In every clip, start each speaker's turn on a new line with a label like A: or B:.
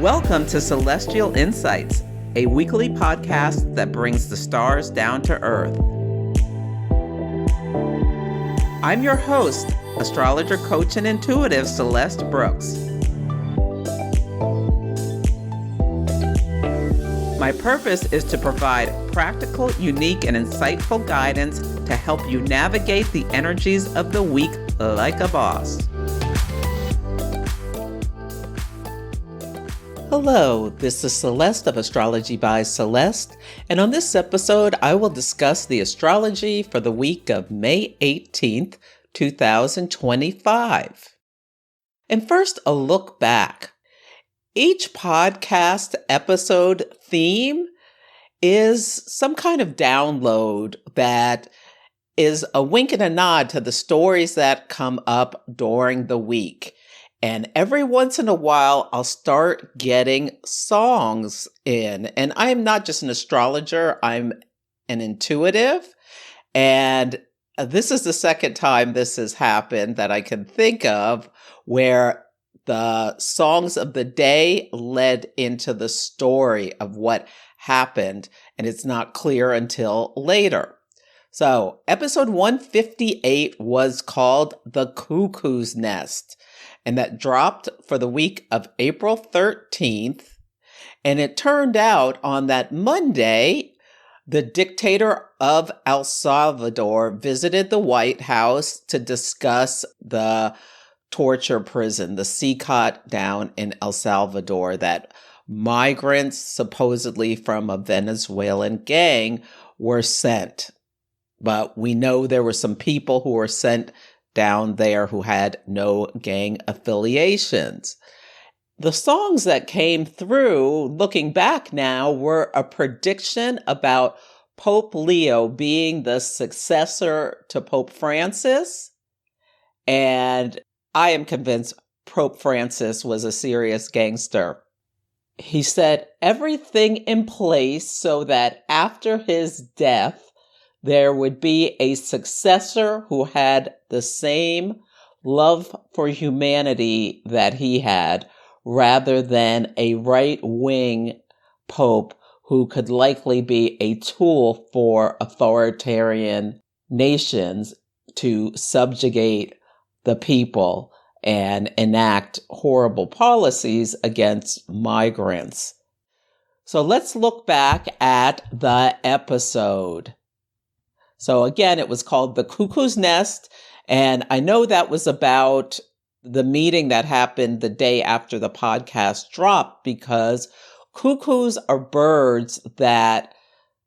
A: Welcome to Celestial Insights, a weekly podcast that brings the stars down to earth. I'm your host, astrologer, coach, and intuitive Celeste Brooks. My purpose is to provide practical, unique, and insightful guidance to help you navigate the energies of the week like a boss. Hello, this is Celeste of Astrology by Celeste, and on this episode, I will discuss the astrology for the week of May 18th, 2025. And first, a look back. Each podcast episode theme is some kind of download that is a wink and a nod to the stories that come up during the week. And every once in a while, I'll start getting songs in. And I am not just an astrologer, I'm an intuitive. And this is the second time this has happened that I can think of where the songs of the day led into the story of what happened. And it's not clear until later. So episode 158 was called The Cuckoo's Nest. And that dropped for the week of April 13th. And it turned out on that Monday, the dictator of El Salvador visited the White House to discuss the torture prison, the CCOT down in El Salvador, that migrants supposedly from a Venezuelan gang were sent. But we know there were some people who were sent down there who had no gang affiliations. The songs that came through, looking back now, were a prediction about Pope Leo being the successor to Pope Francis. And I am convinced Pope Francis was a serious gangster. He said everything in place so that after his death, there would be a successor who had the same love for humanity that he had, rather than a right-wing pope who could likely be a tool for authoritarian nations to subjugate the people and enact horrible policies against migrants. So let's look back at the episode. So again, it was called The Cuckoo's Nest, and I know that was about the meeting that happened the day after the podcast dropped, because cuckoos are birds that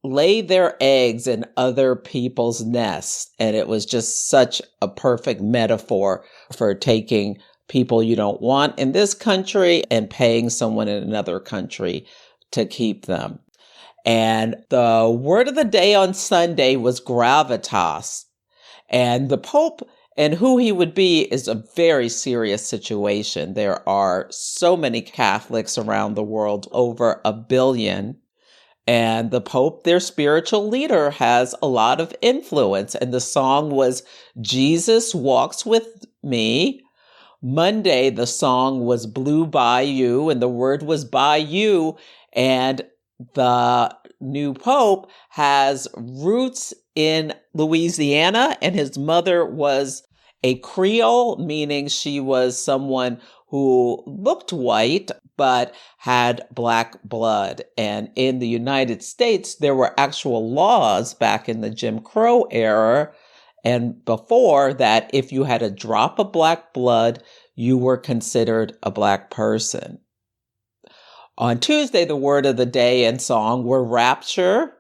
A: lay their eggs in other people's nests, and it was just such a perfect metaphor for taking people you don't want in this country and paying someone in another country to keep them. And the word of the day on Sunday was gravitas. And the Pope and who he would be is a very serious situation. There are so many Catholics around the world, over 1 billion. And the Pope, their spiritual leader, has a lot of influence. And the song was Jesus Walks With Me. Monday, the song was Blue Bayou, and the word was bayou. And the new pope has roots in Louisiana, and his mother was a Creole, meaning she was someone who looked white but had black blood. And in the United States, there were actual laws back in the Jim Crow era and before that if you had a drop of black blood, you were considered a black person. On Tuesday, the word of the day and song were rapture.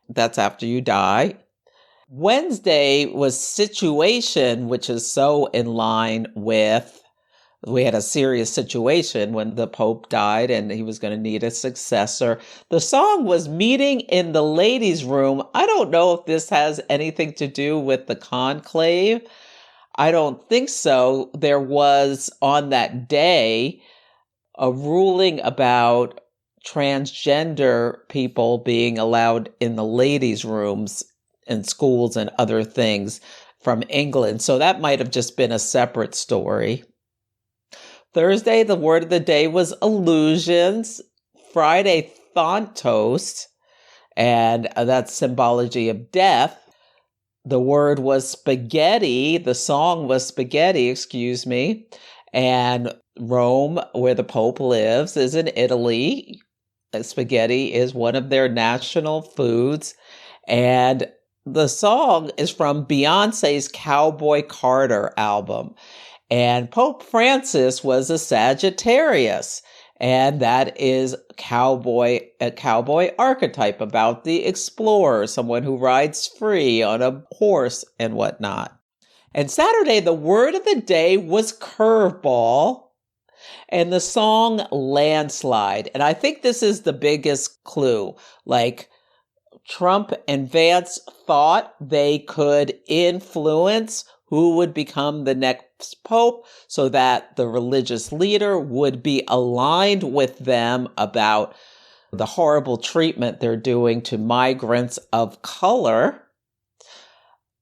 A: That's after you die. Wednesday was situation, which is so in line with, we had a serious situation when the Pope died and he was going to need a successor. The song was meeting in the ladies' room. I don't know if this has anything to do with the conclave. I don't think so. There was on that day a ruling about transgender people being allowed in the ladies' rooms in schools and other things from England. So that might have just been a separate story. Thursday, the word of the day was illusions. Friday, thontos, and that's symbology of death. The word was spaghetti. The song was spaghetti, excuse me. And Rome, where the Pope lives, is in Italy. Spaghetti is one of their national foods. And the song is from Beyonce's Cowboy Carter album. And Pope Francis was a Sagittarius. And that is a cowboy archetype about the explorer, someone who rides free on a horse and whatnot. And Saturday, the word of the day was curveball and the song landslide. And I think this is the biggest clue. Like, Trump and Vance thought they could influence who would become the next pope so that the religious leader would be aligned with them about the horrible treatment they're doing to migrants of color.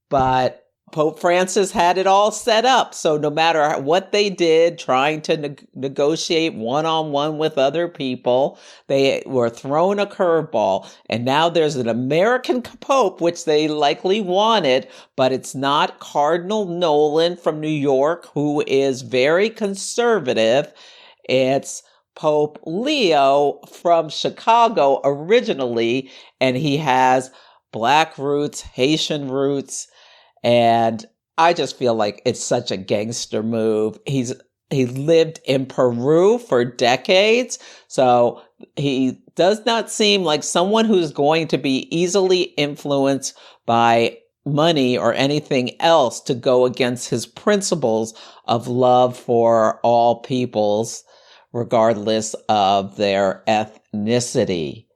A: But Pope Francis had it all set up. So no matter what they did, trying to negotiate one-on-one with other people, they were thrown a curveball. And now there's an American Pope, which they likely wanted, but it's not Cardinal Nolan from New York, who is very conservative. It's Pope Leo from Chicago originally, and he has Black roots, Haitian roots. And I just feel like it's such a gangster move. He lived in Peru for decades, so he does not seem like someone who's going to be easily influenced by money or anything else to go against his principles of love for all peoples, regardless of their ethnicity.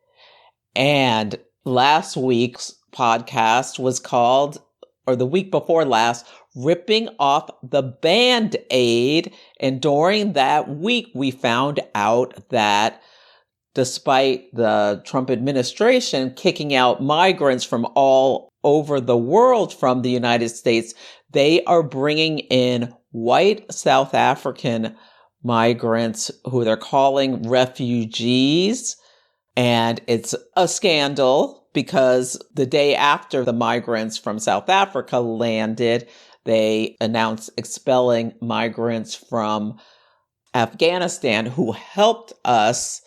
A: And last week's podcast was called, or the week before last, ripping off the Band-Aid. And during that week, we found out that despite the Trump administration kicking out migrants from all over the world from the United States, they are bringing in white South African migrants who they're calling refugees. And it's a scandal because the day after the migrants from South Africa landed, they announced expelling migrants from Afghanistan who helped us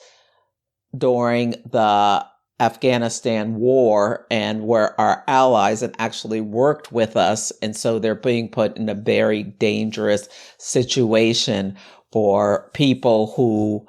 A: during the Afghanistan war and were our allies and actually worked with us. And so they're being put in a very dangerous situation for people who,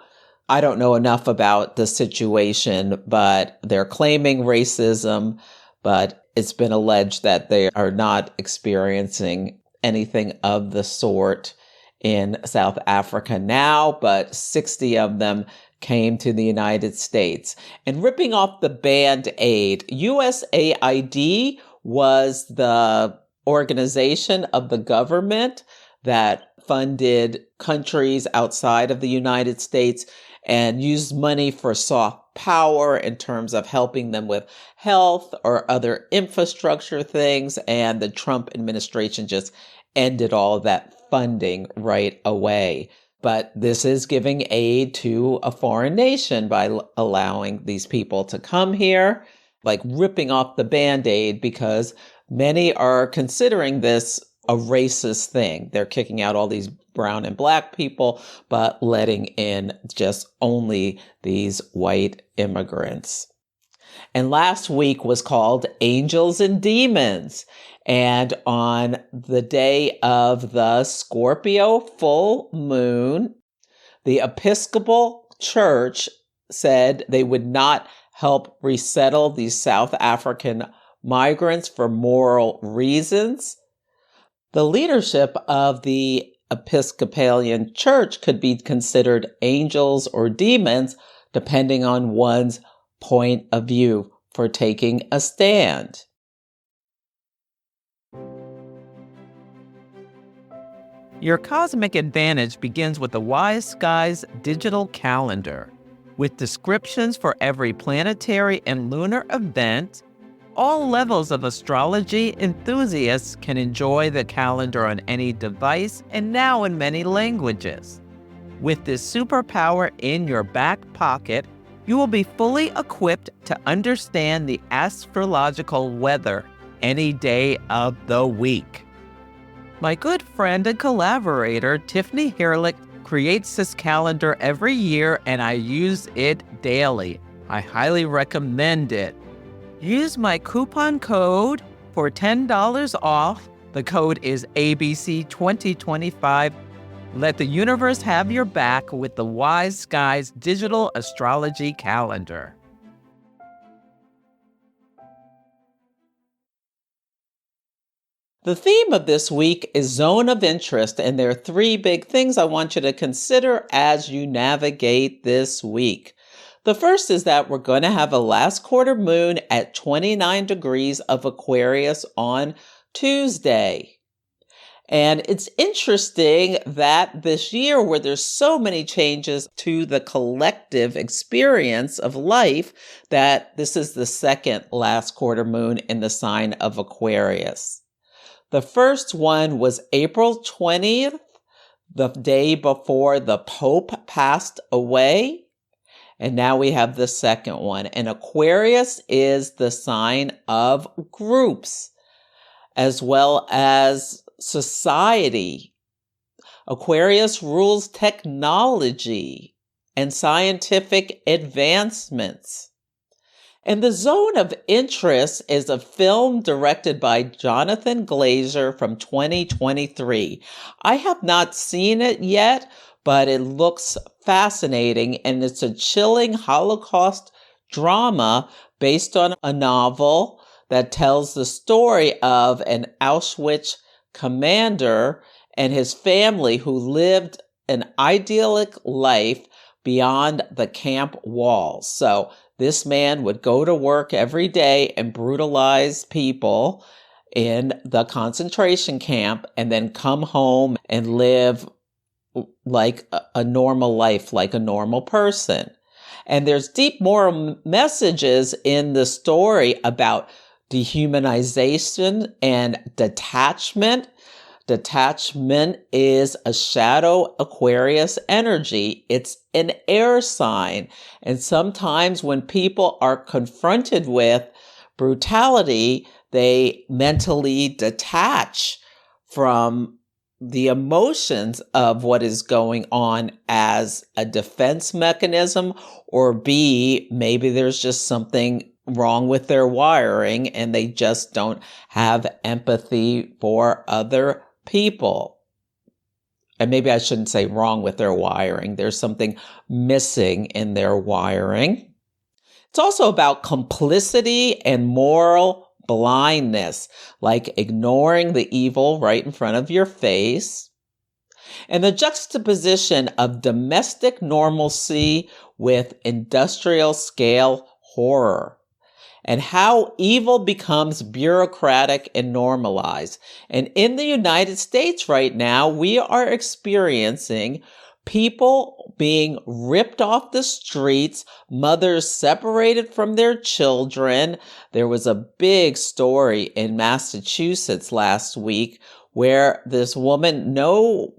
A: I don't know enough about the situation, but they're claiming racism, but it's been alleged that they are not experiencing anything of the sort in South Africa now, but 60 of them came to the United States. And ripping off the Band-Aid, USAID was the organization of the government that funded countries outside of the United States and used money for soft power in terms of helping them with health or other infrastructure things. And the Trump administration just ended all of that funding right away. But this is giving aid to a foreign nation by allowing these people to come here, like ripping off the Band-Aid, because many are considering this a racist thing. They're kicking out all these brown and black people, but letting in just only these white immigrants. And last week was called Angels and Demons. And on the day of the Scorpio full moon, the Episcopal Church said they would not help resettle these South African migrants for moral reasons. The leadership of the Episcopalian Church could be considered angels or demons, depending on one's point of view for taking a stand.
B: Your cosmic advantage begins with the Wise Skies digital calendar. With descriptions for every planetary and lunar event, all levels of astrology enthusiasts can enjoy the calendar on any device and now in many languages. With this superpower in your back pocket, you will be fully equipped to understand the astrological weather any day of the week. My good friend and collaborator, Tiffany Herlick, creates this calendar every year, and I use it daily. I highly recommend it. Use my coupon code for $10 off. The code is ABC2025. Let the universe have your back with the Wise Skies Digital Astrology Calendar.
A: The theme of this week is zone of interest, and there are three big things I want you to consider as you navigate this week. The first is that we're going to have a last quarter moon at 29 degrees of Aquarius on Tuesday. And it's interesting that this year, where there's so many changes to the collective experience of life, that this is the second last quarter moon in the sign of Aquarius. The first one was April 20th, the day before the Pope passed away. And now we have the second one. And Aquarius is the sign of groups, as well as society. Aquarius rules technology and scientific advancements. And the zone of interest is a film directed by Jonathan Glazer from 2023. I have not seen it yet, but it looks fascinating, and it's a chilling Holocaust drama based on a novel that tells the story of an Auschwitz commander and his family who lived an idyllic life beyond the camp walls. So this man would go to work every day and brutalize people in the concentration camp and then come home and live like a normal life, like a normal person. And there's deep moral messages in the story about dehumanization and detachment. Detachment is a shadow Aquarius energy. It's an air sign. And sometimes when people are confronted with brutality, they mentally detach from the emotions of what is going on as a defense mechanism, or B, maybe there's just something wrong with their wiring and they just don't have empathy for other people. And maybe I shouldn't say wrong with their wiring. There's something missing in their wiring. It's also about complicity and moral blindness, like ignoring the evil right in front of your face. And the juxtaposition of domestic normalcy with industrial scale horror, and how evil becomes bureaucratic and normalized. And in the United States right now, we are experiencing people being ripped off the streets, mothers separated from their children. There was a big story in Massachusetts last week where this woman, no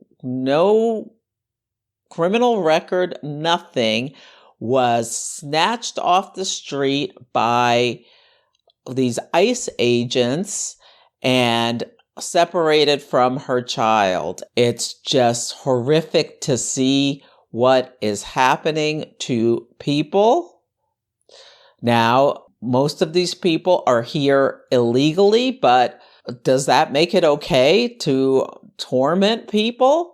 A: criminal record, nothing, was snatched off the street by these ICE agents and separated from her child. It's just horrific to see what is happening to people. Now, most of these people are here illegally, but does that make it okay to torment people?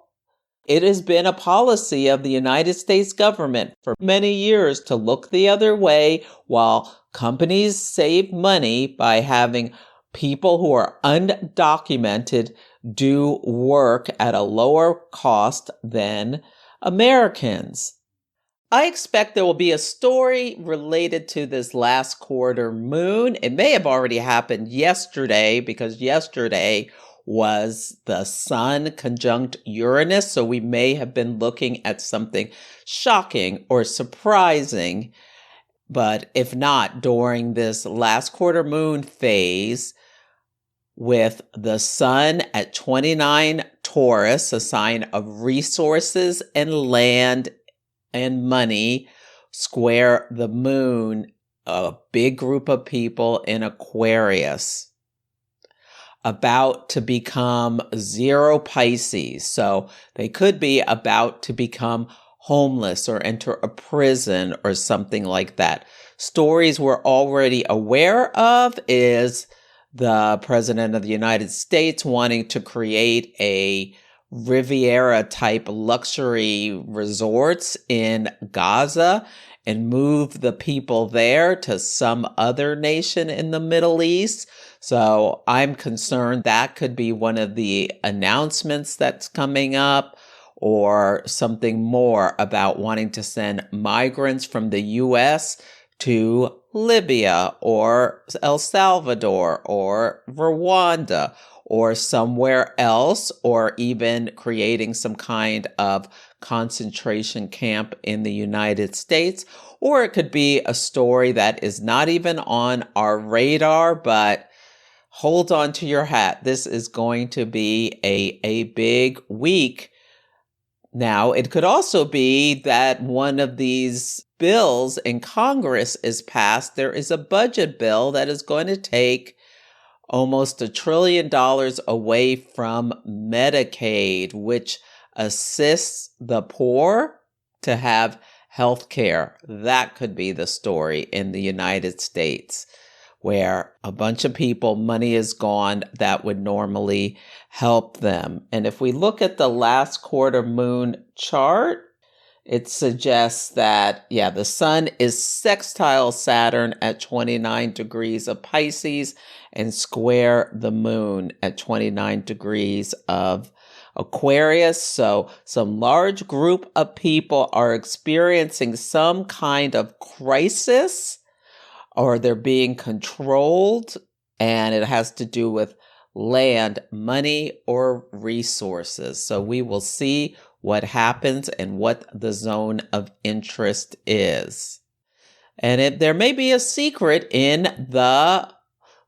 A: It has been a policy of the United States government for many years to look the other way while companies save money by having people who are undocumented do work at a lower cost than Americans. I expect there will be a story related to this last quarter moon. It may have already happened yesterday, because yesterday was the Sun conjunct Uranus. So we may have been looking at something shocking or surprising. But if not, during this last quarter moon phase, with the Sun at 29, Taurus, a sign of resources and land and money, square the moon, a big group of people in Aquarius. About to become 0 Pisces. So they could be about to become homeless or enter a prison or something like that. Stories we're already aware of is the President of the United States wanting to create a Riviera type luxury resorts in Gaza and move the people there to some other nation in the Middle East. So I'm concerned that could be one of the announcements that's coming up, or something more about wanting to send migrants from the U.S. to Libya or El Salvador or Rwanda or somewhere else, or even creating some kind of concentration camp in the United States. Or it could be a story that is not even on our radar, but hold on to your hat. This is going to be a big week. Now, it could also be that one of these bills in Congress is passed. There is a budget bill that is going to take almost $1 trillion away from Medicaid, which assists the poor to have health care. That could be the story in the United States, where a bunch of people, money is gone that would normally help them. And if we look at the last quarter moon chart, it suggests that, the sun is sextile Saturn at 29 degrees of Pisces and square the moon at 29 degrees of Aquarius. So some large group of people are experiencing some kind of crisis, or they're being controlled, and it has to do with land, money, or resources. So we will see what happens and what the zone of interest is. And there may be a secret in the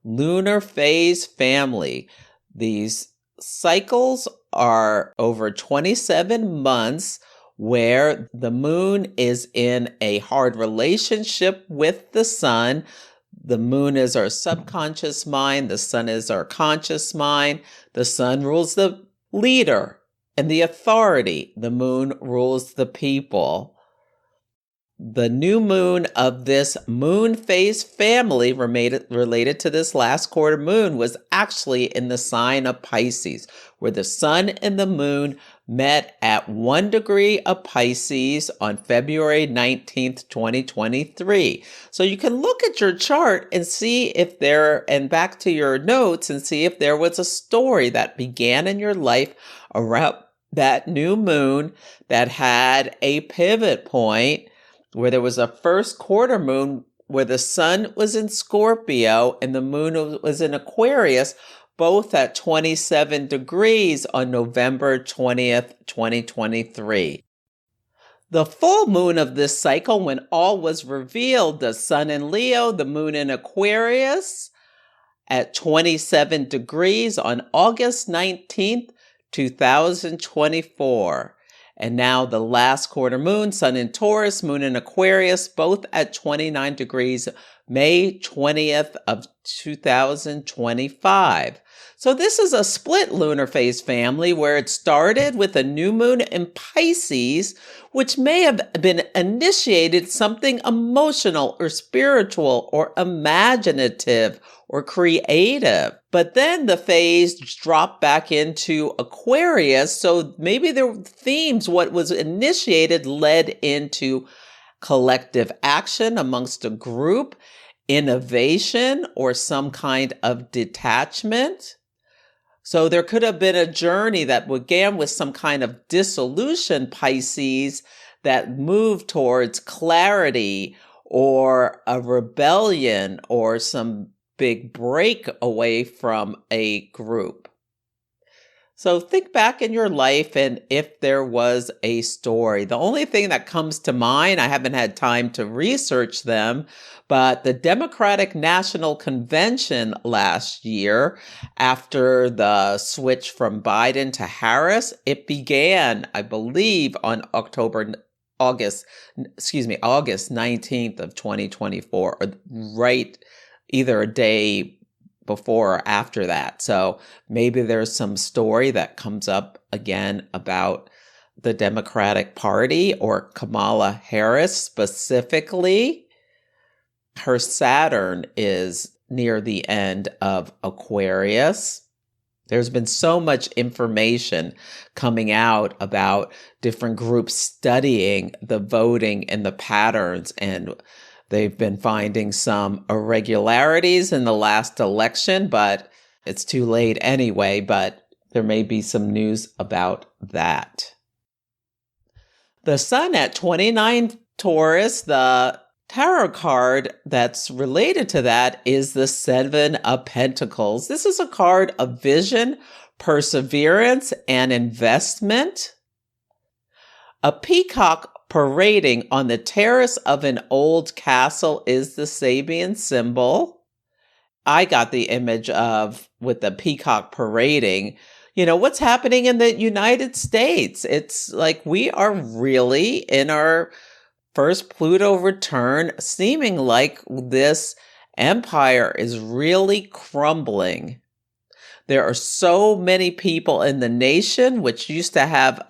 A: lunar phase family. These cycles are over 27 months where the moon is in a hard relationship with the sun. The moon is our subconscious mind. The sun is our conscious mind. The sun rules the leader and the authority. The moon rules the people. The new moon of this moon phase family related to this last quarter moon was actually in the sign of Pisces, where the sun and the moon met at 1 degree of Pisces on February 19th, 2023. So you can look at your chart and see if and back to your notes and see if there was a story that began in your life around that new moon that had a pivot point, where there was a first quarter moon where the sun was in Scorpio and the moon was in Aquarius, both at 27 degrees on November 20th, 2023. The full moon of this cycle, when all was revealed, the sun in Leo, the moon in Aquarius, at 27 degrees on August 19th, 2024. And now the last quarter moon, sun in Taurus, moon in Aquarius, both at 29 degrees, May 20th of 2025. So this is a split lunar phase family where it started with a new moon in Pisces, which may have been initiated something emotional or spiritual or imaginative or creative. But then the phase dropped back into Aquarius. So maybe there were themes, what was initiated led into collective action amongst a group, innovation, or some kind of detachment. So there could have been a journey that began with some kind of dissolution, Pisces, that moved towards clarity or a rebellion or some big break away from a group. So think back in your life and if there was a story. The only thing that comes to mind, I haven't had time to research them, but the Democratic National Convention last year, after the switch from Biden to Harris, it began, I believe, on August 19th of 2024, or right either a day before or after that. So maybe there's some story that comes up again about the Democratic Party or Kamala Harris specifically. Her Saturn is near the end of Aquarius. There's been so much information coming out about different groups studying the voting and the patterns, and they've been finding some irregularities in the last election, but it's too late anyway, but there may be some news about that. The Sun at 29 Taurus, the tarot card that's related to that is the Seven of Pentacles. This is a card of vision, perseverance, and investment. A peacock parading on the terrace of an old castle is the Sabian symbol. I got the image of with the peacock parading. You know, what's happening in the United States? It's like we are really in our first Pluto return, seeming like this empire is really crumbling. There are so many people in the nation, which used to have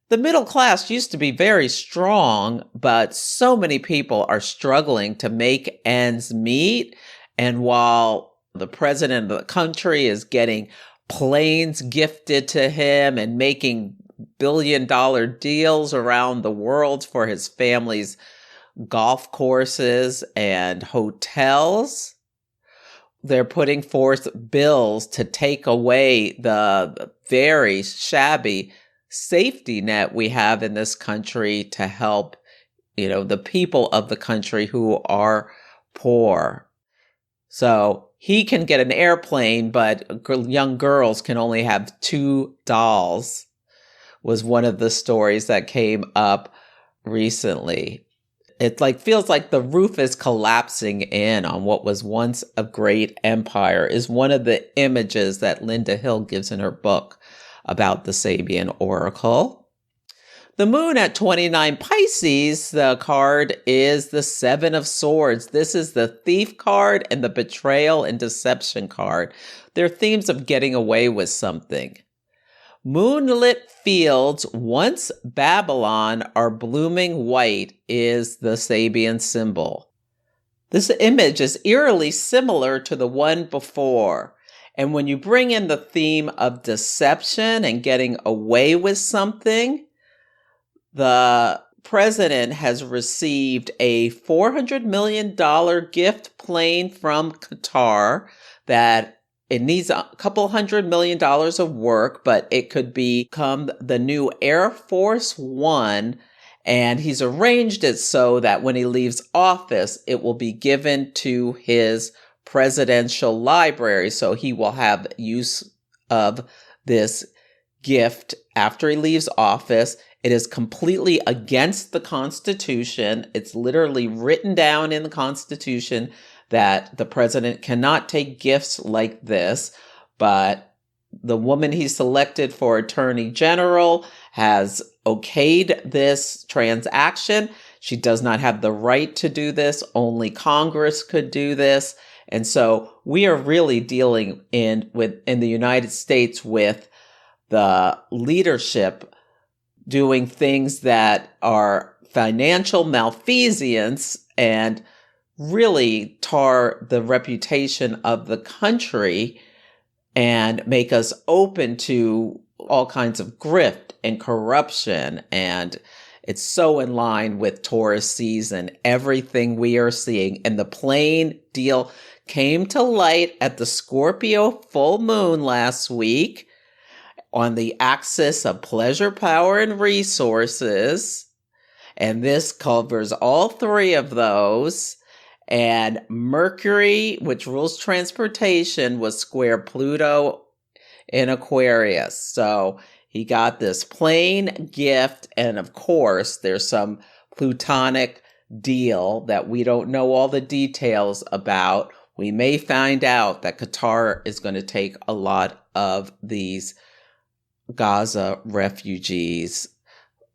A: the middle class used to be very strong, but so many people are struggling to make ends meet. And while the president of the country is getting planes gifted to him and making billion-dollar deals around the world for his family's golf courses and hotels, they're putting forth bills to take away the very shabby safety net we have in this country to help, the people of the country who are poor. So he can get an airplane, but young girls can only have 2 dolls, was one of the stories that came up recently. It feels like the roof is collapsing in on what was once a great empire is one of the images that Linda Hill gives in her book about the Sabian Oracle. The moon at 29 Pisces, the card is the Seven of Swords. This is the thief card and the betrayal and deception card. They're themes of getting away with something. Moonlit fields, once Babylon, are blooming white is the Sabian symbol. This image is eerily similar to the one before. And when you bring in the theme of deception and getting away with something, the president has received a $400 million gift plane from Qatar that it needs a couple $100 million of work, but it could become the new Air Force One. And he's arranged it so that when he leaves office, it will be given to his presidential library. So he will have use of this gift after he leaves office. It is completely against the Constitution. It's literally written down in the Constitution that the president cannot take gifts like this, but the woman he selected for Attorney General has okayed this transaction. She does not have the right to do this. Only Congress could do this. And so we are really dealing in the United States with the leadership doing things that are financial malfeasance and really tar the reputation of the country and make us open to all kinds of grift and corruption. And it's so in line with Taurus season, everything we are seeing. And the plane deal came to light at the Scorpio full moon last week on the axis of pleasure, power, and resources. And this covers all 3 of those. And Mercury, which rules transportation, was square Pluto in Aquarius. So he got this plain gift. And of course, there's some plutonic deal that we don't know all the details about. We may find out that Qatar is going to take a lot of these Gaza refugees.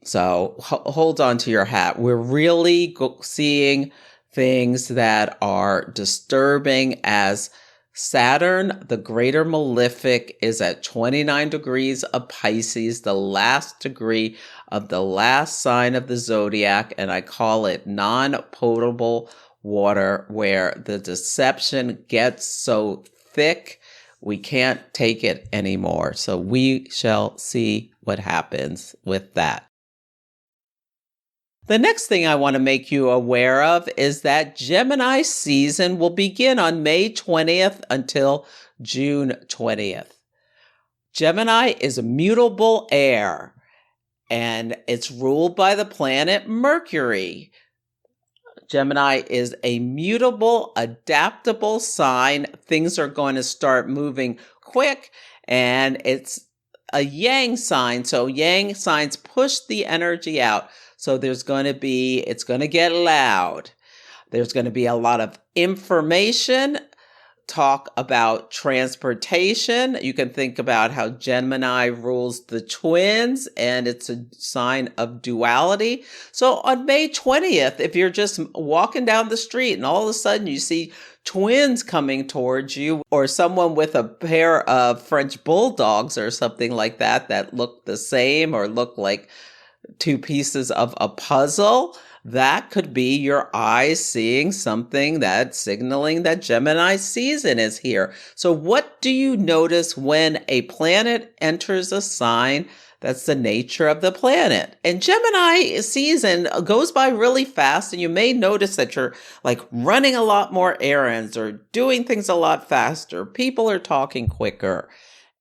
A: So hold on to your hat. We're really seeing things that are disturbing as Saturn, the greater malefic, is at 29 degrees of Pisces, the last degree of the last sign of the zodiac. And I call it non-potable water, where the deception gets so thick we can't take it anymore. So we shall see what happens with that. The next thing I want to make you aware of is that Gemini season will begin on May 20th until June 20th. Gemini is a mutable air, and it's ruled by the planet Mercury. Gemini is a mutable, adaptable sign. Things are going to start moving quick, and it's a yang sign. So yang signs push the energy out. So it's going to get loud. There's going to be a lot of information, talk about transportation. You can think about how Gemini rules the twins, and it's a sign of duality. So on May 20th, if you're just walking down the street and all of a sudden you see twins coming towards you, or someone with a pair of French bulldogs or something like that look the same or look like two pieces of a puzzle, that could be your eyes seeing something that's signaling that Gemini season is here. So what do you notice when a planet enters a sign? That's the nature of the planet. And Gemini season goes by really fast, and you may notice that you're like running a lot more errands or doing things a lot faster. People are talking quicker.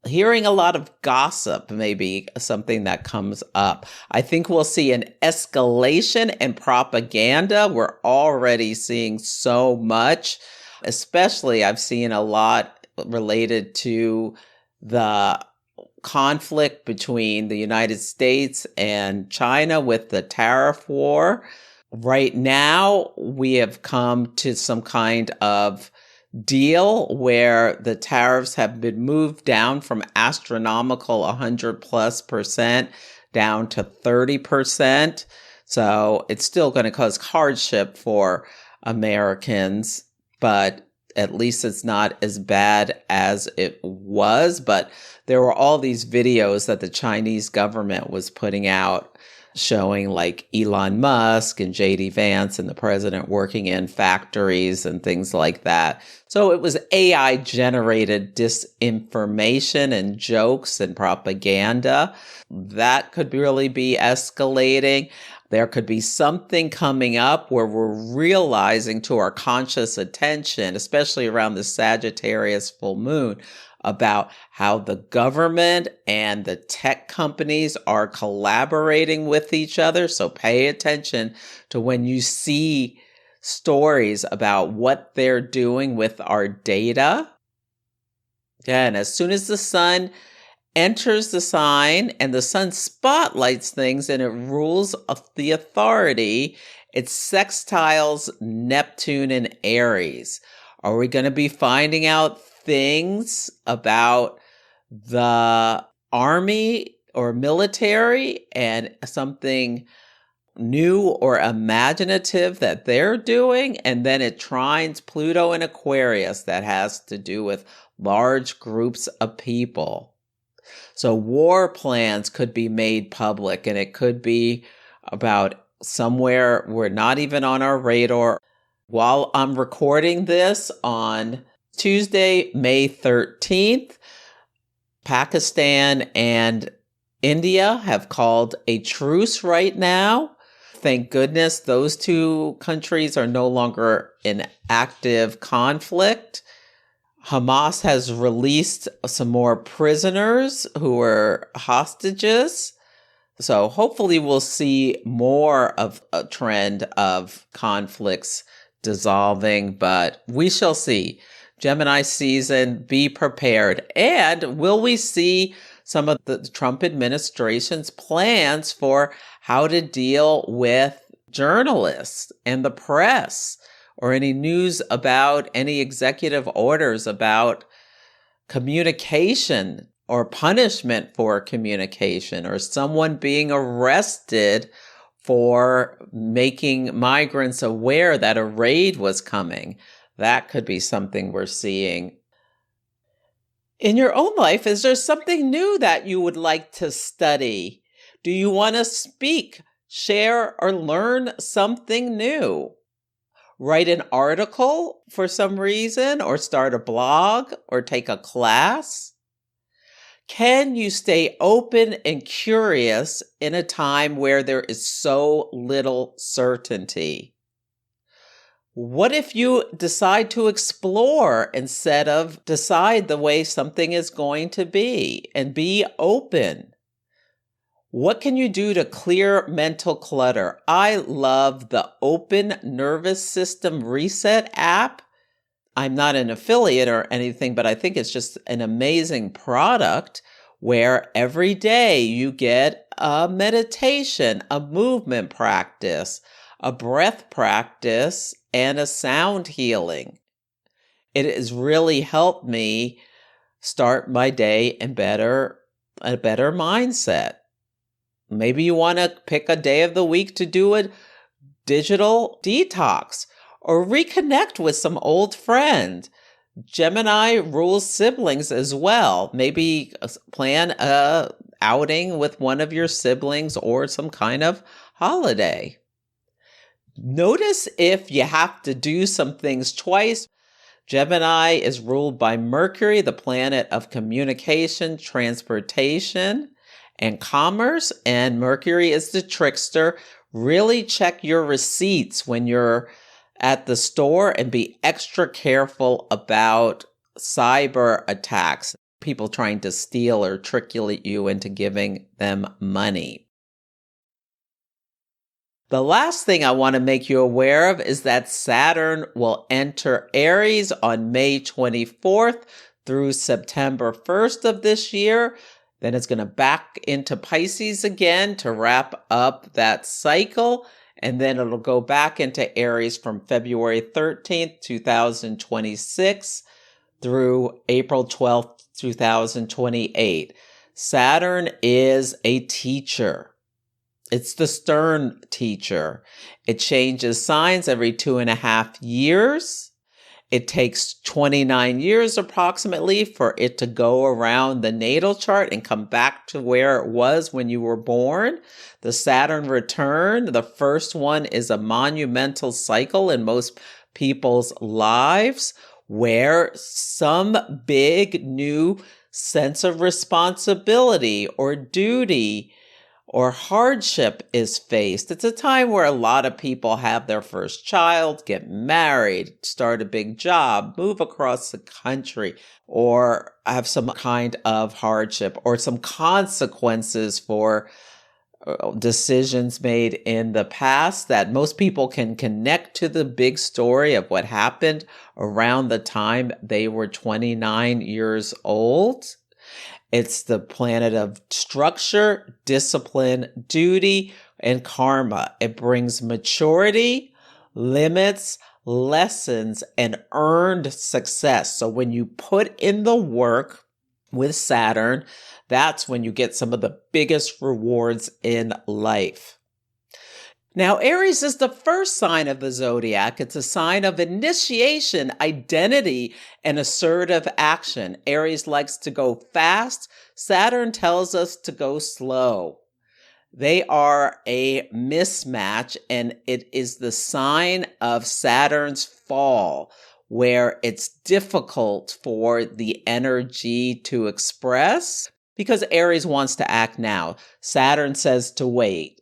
A: Hearing a lot of gossip may be something that comes up. I think we'll see an escalation in propaganda. We're already seeing so much, especially I've seen a lot related to the conflict between the United States and China with the tariff war. Right now, we have come to some kind of deal where the tariffs have been moved down from astronomical 100+% down to 30%. So it's still going to cause hardship for Americans, but at least it's not as bad as it was. But there were all these videos that the Chinese government was putting out showing like Elon Musk and JD Vance and the president working in factories and things like that. So it was AI generated disinformation and jokes and propaganda. That could really be escalating. There could be something coming up where we're realizing to our conscious attention, especially around the Sagittarius full moon, about how the government and the tech companies are collaborating with each other. So pay attention to when you see stories about what they're doing with our data. Again, as soon as the sun enters the sign and the sun spotlights things and it rules the authority, it sextiles Neptune and Aries. Are we going to be finding out things about the army or military and something new or imaginative that they're doing? And then it trines Pluto and Aquarius that has to do with large groups of people. So war plans could be made public, and it could be about somewhere we're not even on our radar. While I'm recording this on Tuesday, May 13th, Pakistan and India have called a truce right now. Thank goodness those two countries are no longer in active conflict. Hamas has released some more prisoners who were hostages. So hopefully we'll see more of a trend of conflicts dissolving, but we shall see. Gemini season, be prepared. And will we see some of the Trump administration's plans for how to deal with journalists and the press, or any news about any executive orders about communication or punishment for communication, or someone being arrested for making migrants aware that a raid was coming? That could be something we're seeing. In your own life, is there something new that you would like to study? Do you want to speak, share, or learn something new? Write an article for some reason, or start a blog, or take a class? Can you stay open and curious in a time where there is so little certainty? What if you decide to explore instead of decide the way something is going to be, and be open? What can you do to clear mental clutter? I love the Open Nervous System Reset app. I'm not an affiliate or anything, but I think it's just an amazing product where every day you get a meditation, a movement practice, a breath practice, and a sound healing. It has really helped me start my day in a better mindset. Maybe you want to pick a day of the week to do a digital detox or reconnect with some old friend. Gemini rules siblings as well. Maybe plan a outing with one of your siblings or some kind of holiday. Notice if you have to do some things twice. Gemini is ruled by Mercury, the planet of communication, transportation, and commerce. And Mercury is the trickster. Really check your receipts when you're at the store and be extra careful about cyber attacks, people trying to steal or trick you into giving them money. The last thing I want to make you aware of is that Saturn will enter Aries on May 24th through September 1st of this year. Then it's going to back into Pisces again to wrap up that cycle. And then it'll go back into Aries from February 13th, 2026 through April 12th, 2028. Saturn is a teacher. It's the stern teacher. It changes signs every 2.5 years. It takes 29 years approximately for it to go around the natal chart and come back to where it was when you were born. The Saturn return, the first one, is a monumental cycle in most people's lives where some big new sense of responsibility or duty or hardship is faced. It's a time where a lot of people have their first child, get married, start a big job, move across the country, or have some kind of hardship or some consequences for decisions made in the past that most people can connect to the big story of what happened around the time they were 29 years old. It's the planet of structure, discipline, duty, and karma. It brings maturity, limits, lessons, and earned success. So when you put in the work with Saturn, that's when you get some of the biggest rewards in life. Now, Aries is the first sign of the zodiac. It's a sign of initiation, identity, and assertive action. Aries likes to go fast. Saturn tells us to go slow. They are a mismatch, and it is the sign of Saturn's fall, where it's difficult for the energy to express because Aries wants to act now. Saturn says to wait.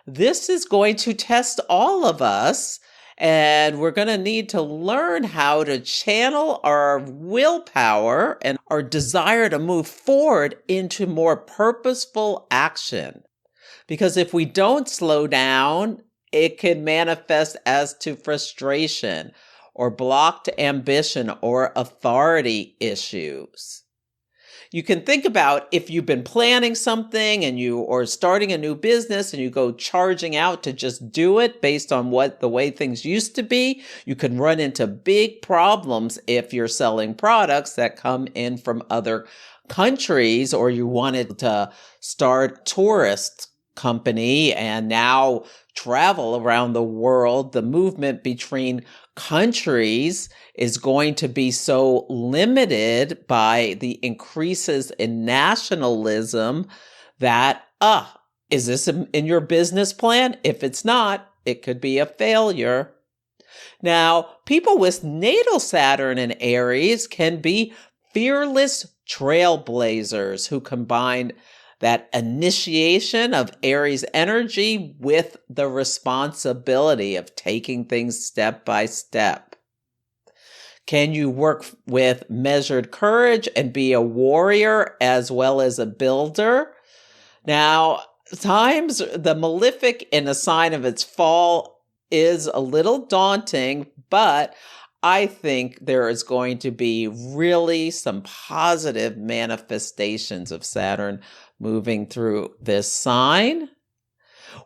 A: This is going to test all of us, and we're going to need to learn how to channel our willpower and our desire to move forward into more purposeful action. Because if we don't slow down, it can manifest as to frustration or blocked ambition or authority issues. You can think about if you've been planning something or starting a new business and you go charging out to just do it based on the way things used to be, you can run into big problems if you're selling products that come in from other countries, or you wanted to start a tourist company and now travel around the world. The movement between countries is going to be so limited by the increases in nationalism that, is this in your business plan? If it's not, it could be a failure. Now, people with natal Saturn in Aries can be fearless trailblazers who combine that initiation of Aries energy with the responsibility of taking things step by step. Can you work with measured courage and be a warrior as well as a builder? Now, times the malefic in a sign of its fall is a little daunting, but I think there is going to be really some positive manifestations of Saturn moving through this sign.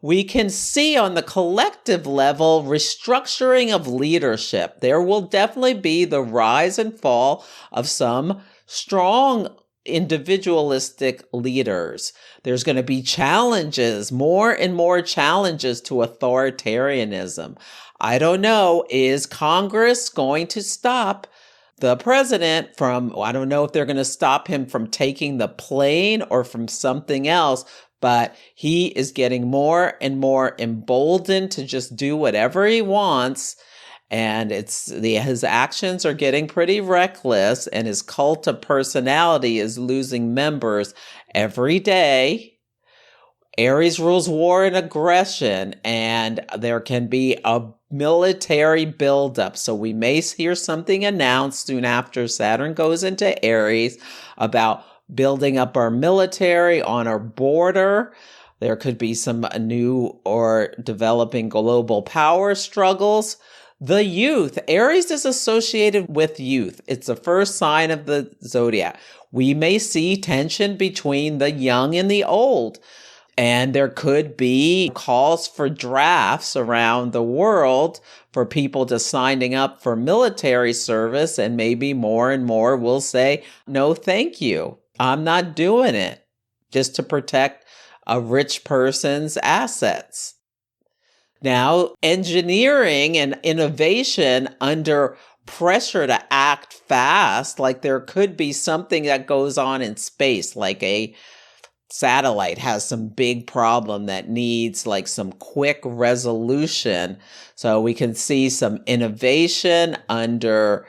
A: We can see on the collective level restructuring of leadership. There will definitely be the rise and fall of some strong individualistic leaders. There's going to be challenges, more and more challenges to authoritarianism. I don't know, is Congress going to stop the president from, I don't know if they're going to stop him from taking the plane or from something else, but he is getting more and more emboldened to just do whatever he wants. And his actions are getting pretty reckless, and his cult of personality is losing members every day. Aries rules war and aggression, and there can be a military buildup. So we may hear something announced soon after Saturn goes into Aries about building up our military on our border. There could be some new or developing global power struggles. The youth. Aries is associated with youth. It's the first sign of the zodiac. We may see tension between the young and the old. And there could be calls for drafts around the world for people to signing up for military service. And maybe more and more will say, no, thank you. I'm not doing it just to protect a rich person's assets. Now, engineering and innovation under pressure to act fast, like there could be something that goes on in space, like a satellite has some big problem that needs like some quick resolution. So we can see some innovation under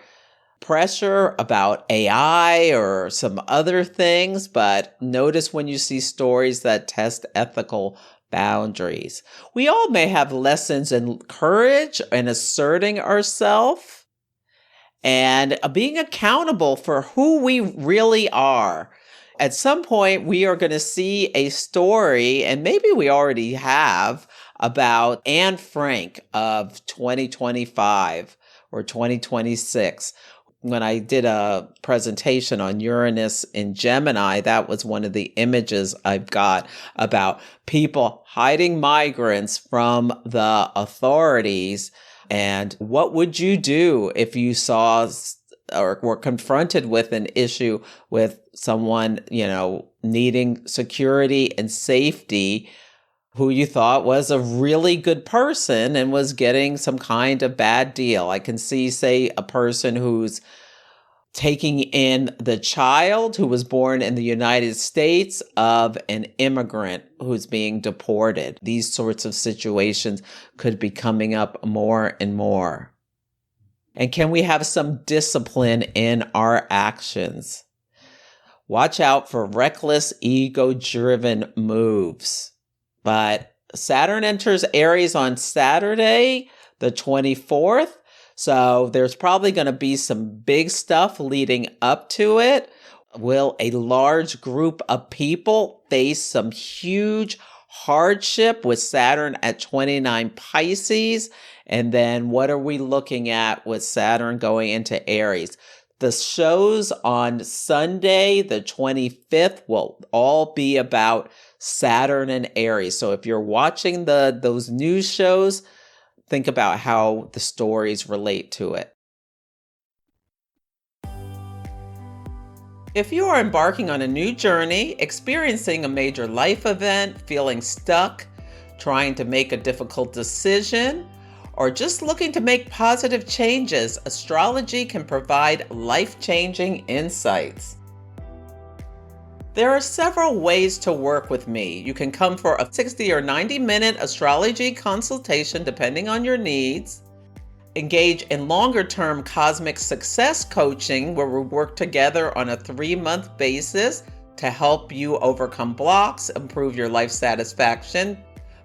A: pressure about AI or some other things, but notice when you see stories that test ethical boundaries. We all may have lessons in courage and asserting ourselves and being accountable for who we really are. At some point, we are going to see a story, and maybe we already have, about Anne Frank of 2025 or 2026. When I did a presentation on Uranus in Gemini, that was one of the images I've got about people hiding migrants from the authorities. And what would you do if you saw or were confronted with an issue with someone, needing security and safety, who you thought was a really good person and was getting some kind of bad deal? I can see, say, a person who's taking in the child who was born in the United States of an immigrant who's being deported. These sorts of situations could be coming up more and more. And can we have some discipline in our actions? Watch out for reckless, ego-driven moves. But Saturn enters Aries on Saturday, the 24th. So there's probably going to be some big stuff leading up to it. Will a large group of people face some huge hardship with Saturn at 29 Pisces. And then what are we looking at with Saturn going into Aries? The shows on Sunday, the 25th, will all be about Saturn and Aries. So if you're watching those news shows, think about how the stories relate to it. If you are embarking on a new journey, experiencing a major life event, feeling stuck, trying to make a difficult decision, or just looking to make positive changes, astrology can provide life-changing insights. There are several ways to work with me. You can come for a 60 or 90-minute astrology consultation depending on your needs. Engage in longer-term cosmic success coaching where we work together on a 3-month basis to help you overcome blocks, improve your life satisfaction,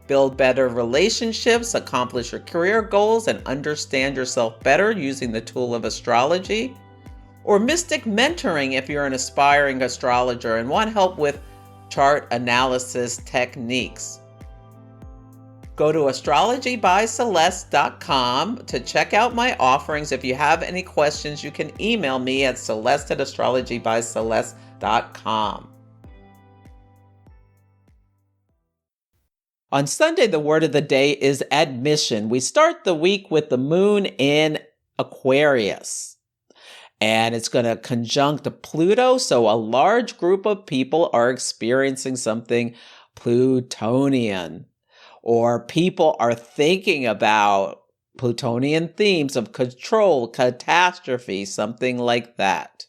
A: build better relationships, accomplish your career goals, and understand yourself better using the tool of astrology. Or mystic mentoring if you're an aspiring astrologer and want help with chart analysis techniques. Go to astrologybyceleste.com to check out my offerings. If you have any questions, you can email me at celeste@astrologybyceleste.com. On Sunday, the word of the day is admission. We start the week with the moon in Aquarius. And it's going to conjunct Pluto, so a large group of people are experiencing something Plutonian. Or people are thinking about Plutonian themes of control, catastrophe, something like that.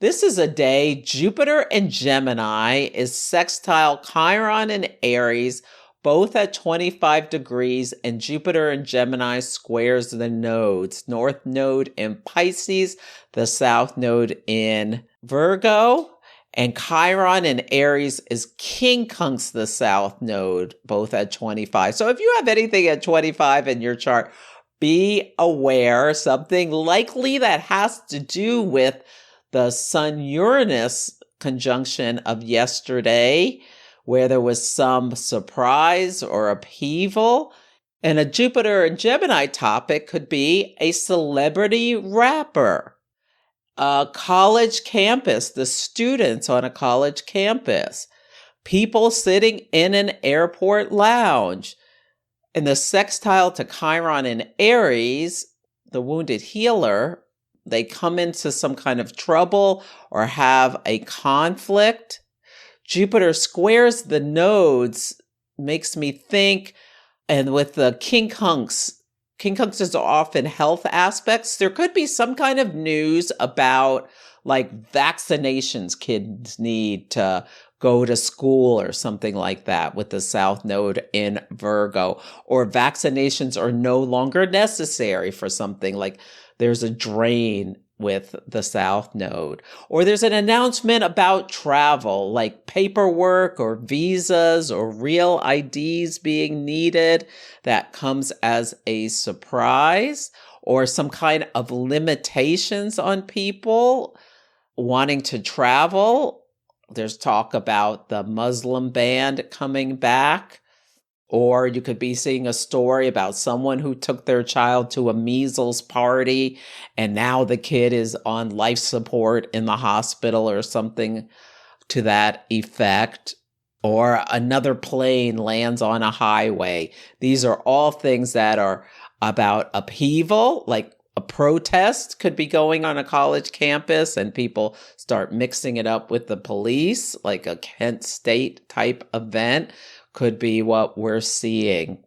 A: This is a day Jupiter and Gemini is sextile Chiron and Aries, both at 25 degrees, and Jupiter and Gemini squares the nodes. North node in Pisces, the south node in Virgo. And Chiron and Aries is quincunx the south node, both at 25. So if you have anything at 25 in your chart, be aware something likely that has to do with the Sun-Uranus conjunction of yesterday, where there was some surprise or upheaval. And a Jupiter and Gemini topic could be a celebrity rapper. A college campus, the students on a college campus, people sitting in an airport lounge. In the sextile to Chiron and Aries, the wounded healer, they come into some kind of trouble or have a conflict. Jupiter squares the nodes, makes me think, and with the quincunx is often health aspects. There could be some kind of news about like vaccinations kids need to go to school or something like that with the south node in Virgo, or vaccinations are no longer necessary for something like there's a drain with the south node, or there's an announcement about travel like paperwork or visas or real IDs being needed that comes as a surprise, or some kind of limitations on people wanting to travel. There's talk about the Muslim ban coming back. Or you could be seeing a story about someone who took their child to a measles party and now the kid is on life support in the hospital or something to that effect. Or another plane lands on a highway. These are all things that are about upheaval, like a protest could be going on a college campus and people start mixing it up with the police, like a Kent State type event. Could be what we're seeing.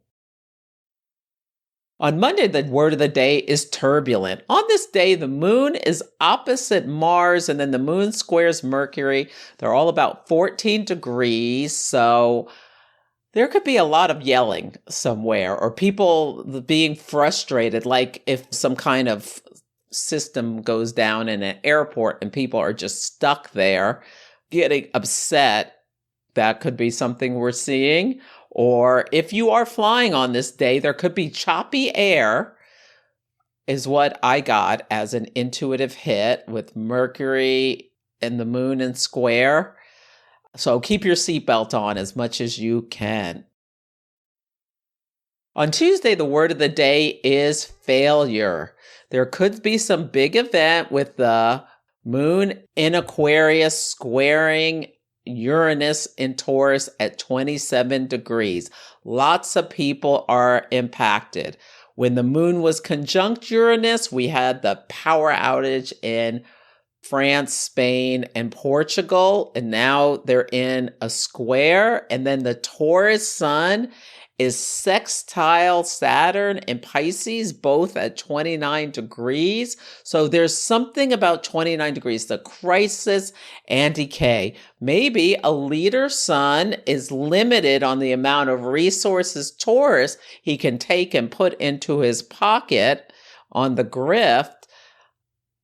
A: On Monday, the word of the day is turbulent. On this day, the moon is opposite Mars and then the moon squares Mercury. They're all about 14 degrees. So there could be a lot of yelling somewhere or people being frustrated, like if some kind of system goes down in an airport and people are just stuck there getting upset. That could be something we're seeing. Or if you are flying on this day, there could be choppy air, is what I got as an intuitive hit with Mercury and the moon in square. So keep your seatbelt on as much as you can. On Tuesday, the word of the day is failure. There could be some big event with the moon in Aquarius squaring Uranus in Taurus at 27 degrees. Lots of people are impacted. When the moon was conjunct Uranus, we had the power outage in France, Spain, and Portugal, and now they're in a square. And then the Taurus sun is sextile Saturn and Pisces, both at 29 degrees. So there's something about 29 degrees, the crisis and decay. Maybe a leader sun is limited on the amount of resources Taurus he can take and put into his pocket on the grift.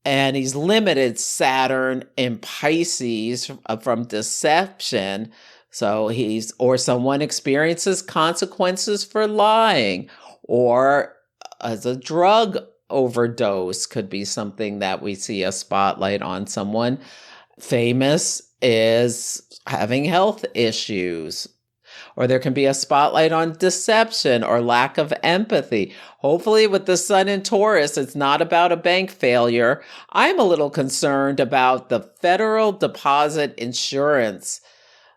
A: And he's limited Saturn in Pisces from deception. So or someone experiences consequences for lying, or as a drug overdose could be something that we see a spotlight on. Someone famous is having health issues. Or there can be a spotlight on deception or lack of empathy. Hopefully with the sun in Taurus, it's not about a bank failure. I'm a little concerned about the federal deposit insurance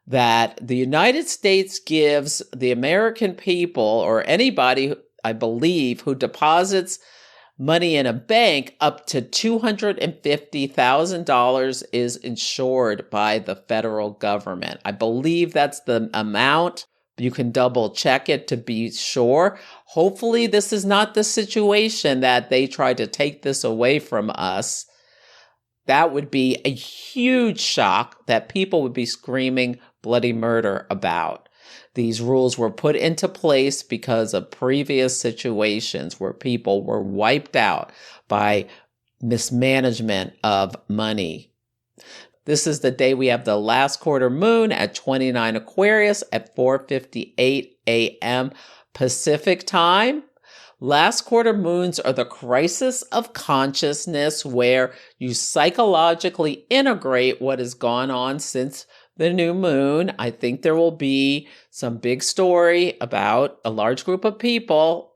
A: that the United States gives the American people, or anybody, I believe, who deposits money in a bank up to $250,000 is insured by the federal government. I believe that's the amount. You can double check it to be sure. Hopefully this is not the situation that they try to take this away from us. That would be a huge shock that people would be screaming bloody murder about. These rules were put into place because of previous situations where people were wiped out by mismanagement of money. This is the day we have the last quarter moon at 29 Aquarius at 4:58 a.m. Pacific time. Last quarter moons are the crisis of consciousness where you psychologically integrate what has gone on since the new moon. I think there will be some big story about a large group of people.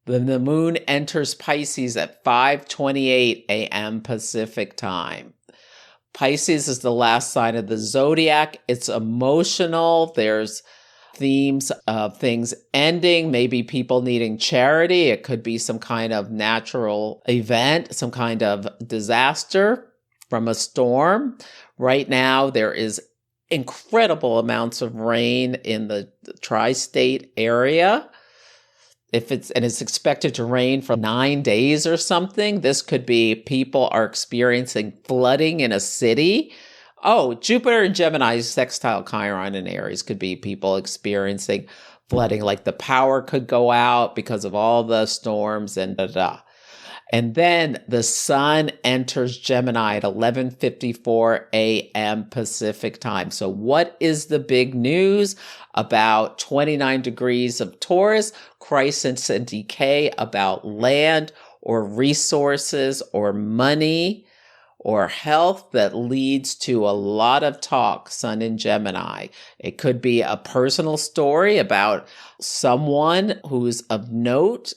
A: Then the moon enters Pisces at 5:28 a.m. Pacific time. Pisces is the last sign of the zodiac. It's emotional. There's themes of things ending, maybe people needing charity. It could be some kind of natural event, some kind of disaster from a storm. Right now, there is incredible amounts of rain in the tri-state area. It's expected to rain for 9 days or something. This could be people are experiencing flooding in a city. Oh, Jupiter and Gemini sextile Chiron and Aries could be people experiencing flooding, like the power could go out because of all the storms and da-da. And then the sun enters Gemini at 11:54 a.m. Pacific time. So what is the big news about 29 degrees of Taurus, crisis and decay, about land or resources or money or health that leads to a lot of talk, sun in Gemini? It could be a personal story about someone who's of note.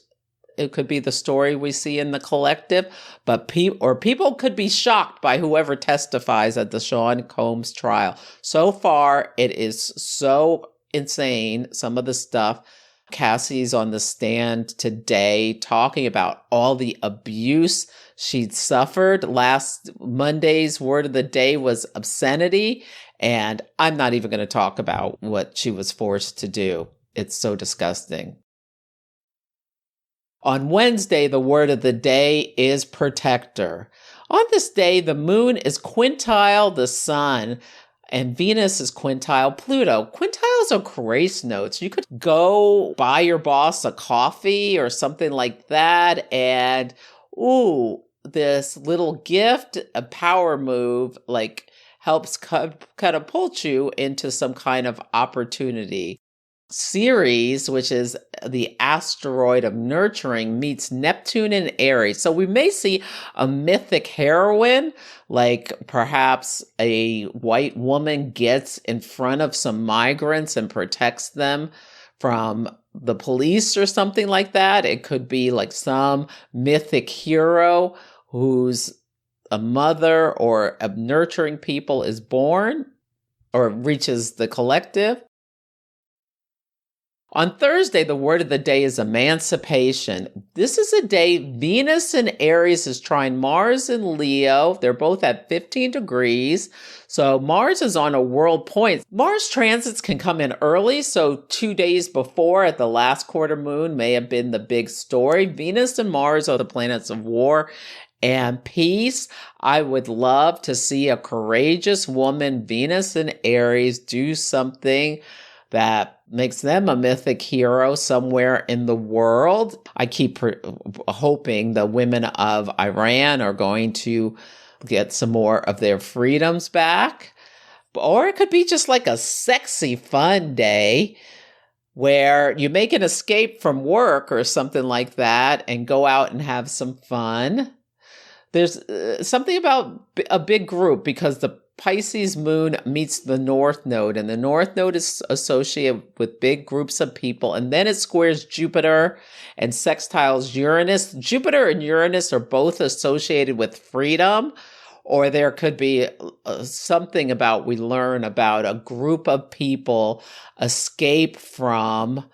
A: It could be the story we see in the collective, but people could be shocked by whoever testifies at the Sean Combs trial. So far, it is so insane, some of the stuff. Cassie's on the stand today talking about all the abuse she'd suffered. Last Monday's word of the day was obscenity, and I'm not even going to talk about what she was forced to do. It's so disgusting. On Wednesday, the word of the day is protector. On this day, the moon is quintile the sun, and Venus is quintile Pluto. Quintiles are grace notes. You could go buy your boss a coffee or something like that, and this little gift, a power move, like helps catapult you into some kind of opportunity. Ceres, which is the asteroid of nurturing, meets Neptune in Aries. So we may see a mythic heroine, like perhaps a white woman gets in front of some migrants and protects them from the police or something like that. It could be like some mythic hero who's a mother or of nurturing people is born or reaches the collective. On Thursday, the word of the day is emancipation. This is a day Venus in Aries is trine Mars in Leo. They're both at 15 degrees. So Mars is on a world point. Mars transits can come in early. So 2 days before at the last quarter moon may have been the big story. Venus and Mars are the planets of war and peace. I would love to see a courageous woman, Venus in Aries, do something that makes them a mythic hero somewhere in the world. I keep hoping the women of Iran are going to get some more of their freedoms back. Or it could be just like a sexy, fun day where you make an escape from work or something like that and go out and have some fun. There's something about a big group because the Pisces moon meets the North Node, and the North Node is associated with big groups of people, and then it squares Jupiter and sextiles Uranus. Jupiter and Uranus are both associated with freedom, or there could be something about we learn about a group of people escape from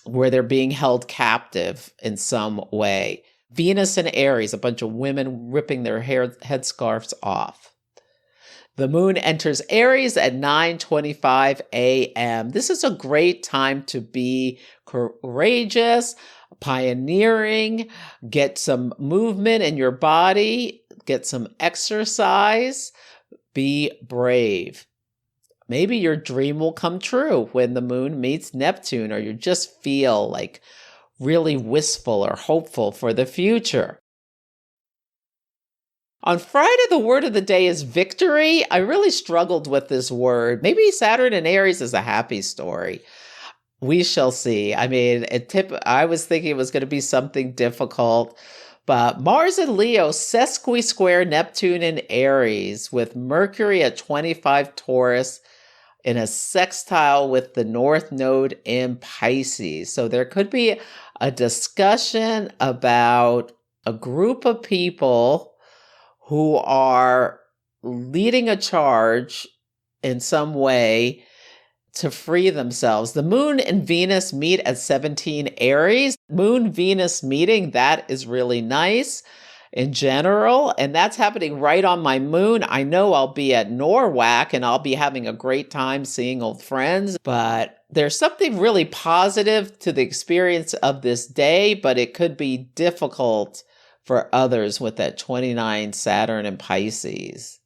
A: where they're being held captive in some way. Venus and Aries, a bunch of women ripping their headscarves off. The moon enters Aries at 9:25 a.m. This is a great time to be courageous, pioneering, get some movement in your body, get some exercise, be brave. Maybe your dream will come true when the moon meets Neptune, or you just feel like really wistful or hopeful for the future. On Friday, the word of the day is victory. I really struggled with this word. Maybe Saturn in Aries is a happy story. We shall see. I mean, I was thinking it was going to be something difficult, but Mars in Leo sesqui-square Neptune in Aries with Mercury at 25 Taurus in a sextile with the North Node in Pisces. So there could be a discussion about a group of people who are leading a charge in some way to free themselves. The moon and Venus meet at 17 Aries. Moon-Venus meeting, that is really nice in general. And that's happening right on my moon. I know I'll be at Norwalk and I'll be having a great time seeing old friends. But there's something really positive to the experience of this day, but it could be difficult for others with that 29 Saturn and Pisces.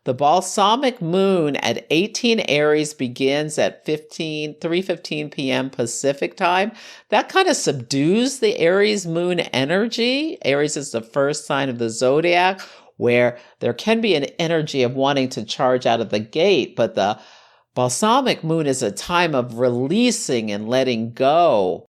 A: The balsamic moon at 18 Aries begins at 3:15 p.m. Pacific time. That kind of subdues the Aries moon energy. Aries is the first sign of the zodiac where there can be an energy of wanting to charge out of the gate, but the balsamic moon is a time of releasing and letting go.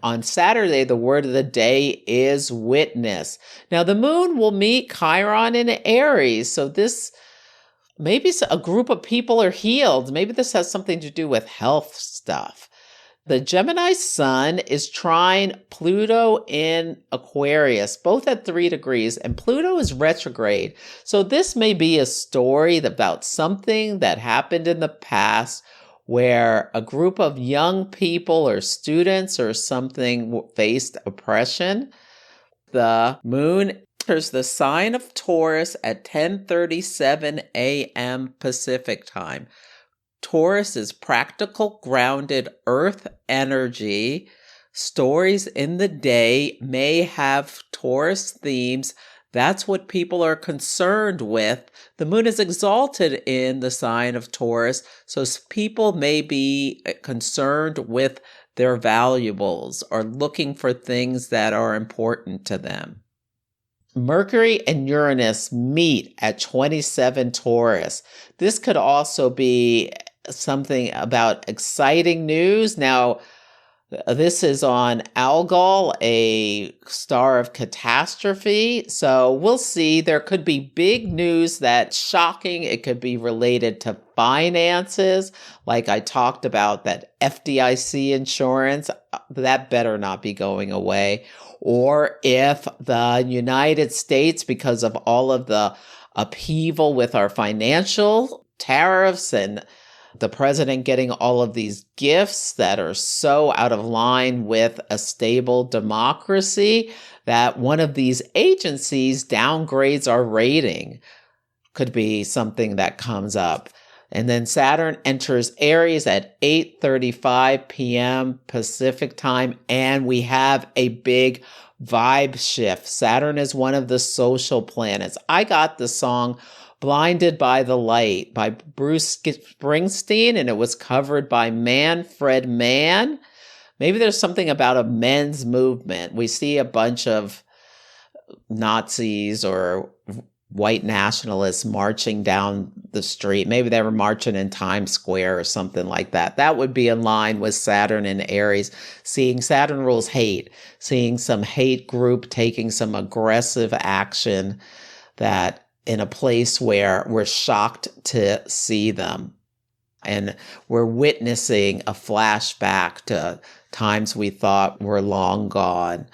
A: On Saturday, the word of the day is witness. Now, the moon will meet Chiron in Aries. So this, maybe a group of people are healed. Maybe this has something to do with health stuff. The Gemini sun is trine Pluto in Aquarius, both at 3 degrees, and Pluto is retrograde. So this may be a story about something that happened in the past where a group of young people or students or something faced oppression. The moon enters the sign of Taurus at 10:37 a.m. Pacific time. Taurus is practical, grounded earth energy. Stories in the day may have Taurus themes. That's what people are concerned with. The moon is exalted in the sign of Taurus, so people may be concerned with their valuables or looking for things that are important to them. Mercury and Uranus meet at 27 Taurus. This could also be something about exciting news. Now, this is on Algol, a star of catastrophe. So we'll see. There could be big news that's shocking. It could be related to finances. Like I talked about, that FDIC insurance, that better not be going away. Or if the United States, because of all of the upheaval with our financial tariffs and the president getting all of these gifts that are so out of line with a stable democracy, that one of these agencies downgrades our rating, could be something that comes up. And then Saturn enters Aries at 8:35 p.m. Pacific time, and we have a big vibe shift. Saturn is one of the social planets. I got the song Blinded by the Light by Bruce Springsteen, and it was covered by Manfred Mann. Maybe there's something about a men's movement. We see a bunch of Nazis or white nationalists marching down the street. Maybe they were marching in Times Square or something like that. That would be in line with Saturn and Aries. Seeing Saturn rules hate, seeing some hate group taking some aggressive action that in a place where we're shocked to see them. And we're witnessing a flashback to times we thought were long gone.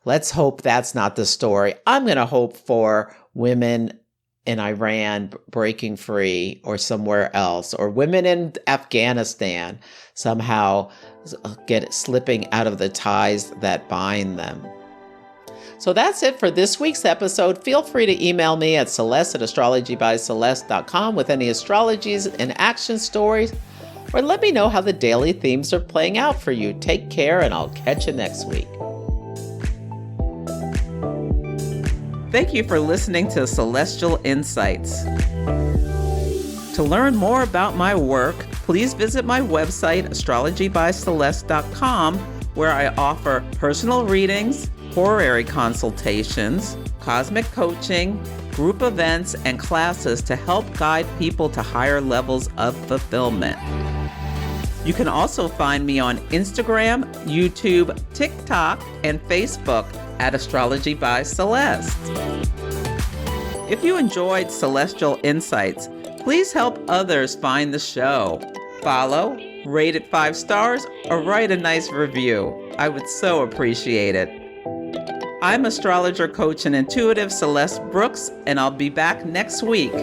A: Let's hope that's not the story. I'm going to hope for women in Iran breaking free, or somewhere else, or women in Afghanistan somehow slipping out of the ties that bind them. So that's it for this week's episode. Feel free to email me at celeste@astrologybyceleste.com with any astrologies and action stories, or let me know how the daily themes are playing out for you. Take care, and I'll catch you next week. Thank you for listening to Celestial Insights. To learn more about my work, please visit my website, astrologybyceleste.com, where I offer personal readings, horary consultations, cosmic coaching, group events, and classes to help guide people to higher levels of fulfillment. You can also find me on Instagram, YouTube, TikTok, and Facebook at Astrology by Celeste. If you enjoyed Celestial Insights, please help others find the show. Follow, rate it 5 stars, or write a nice review. I would so appreciate it. I'm astrologer, coach, and intuitive Celeste Brooks, and I'll be back next week.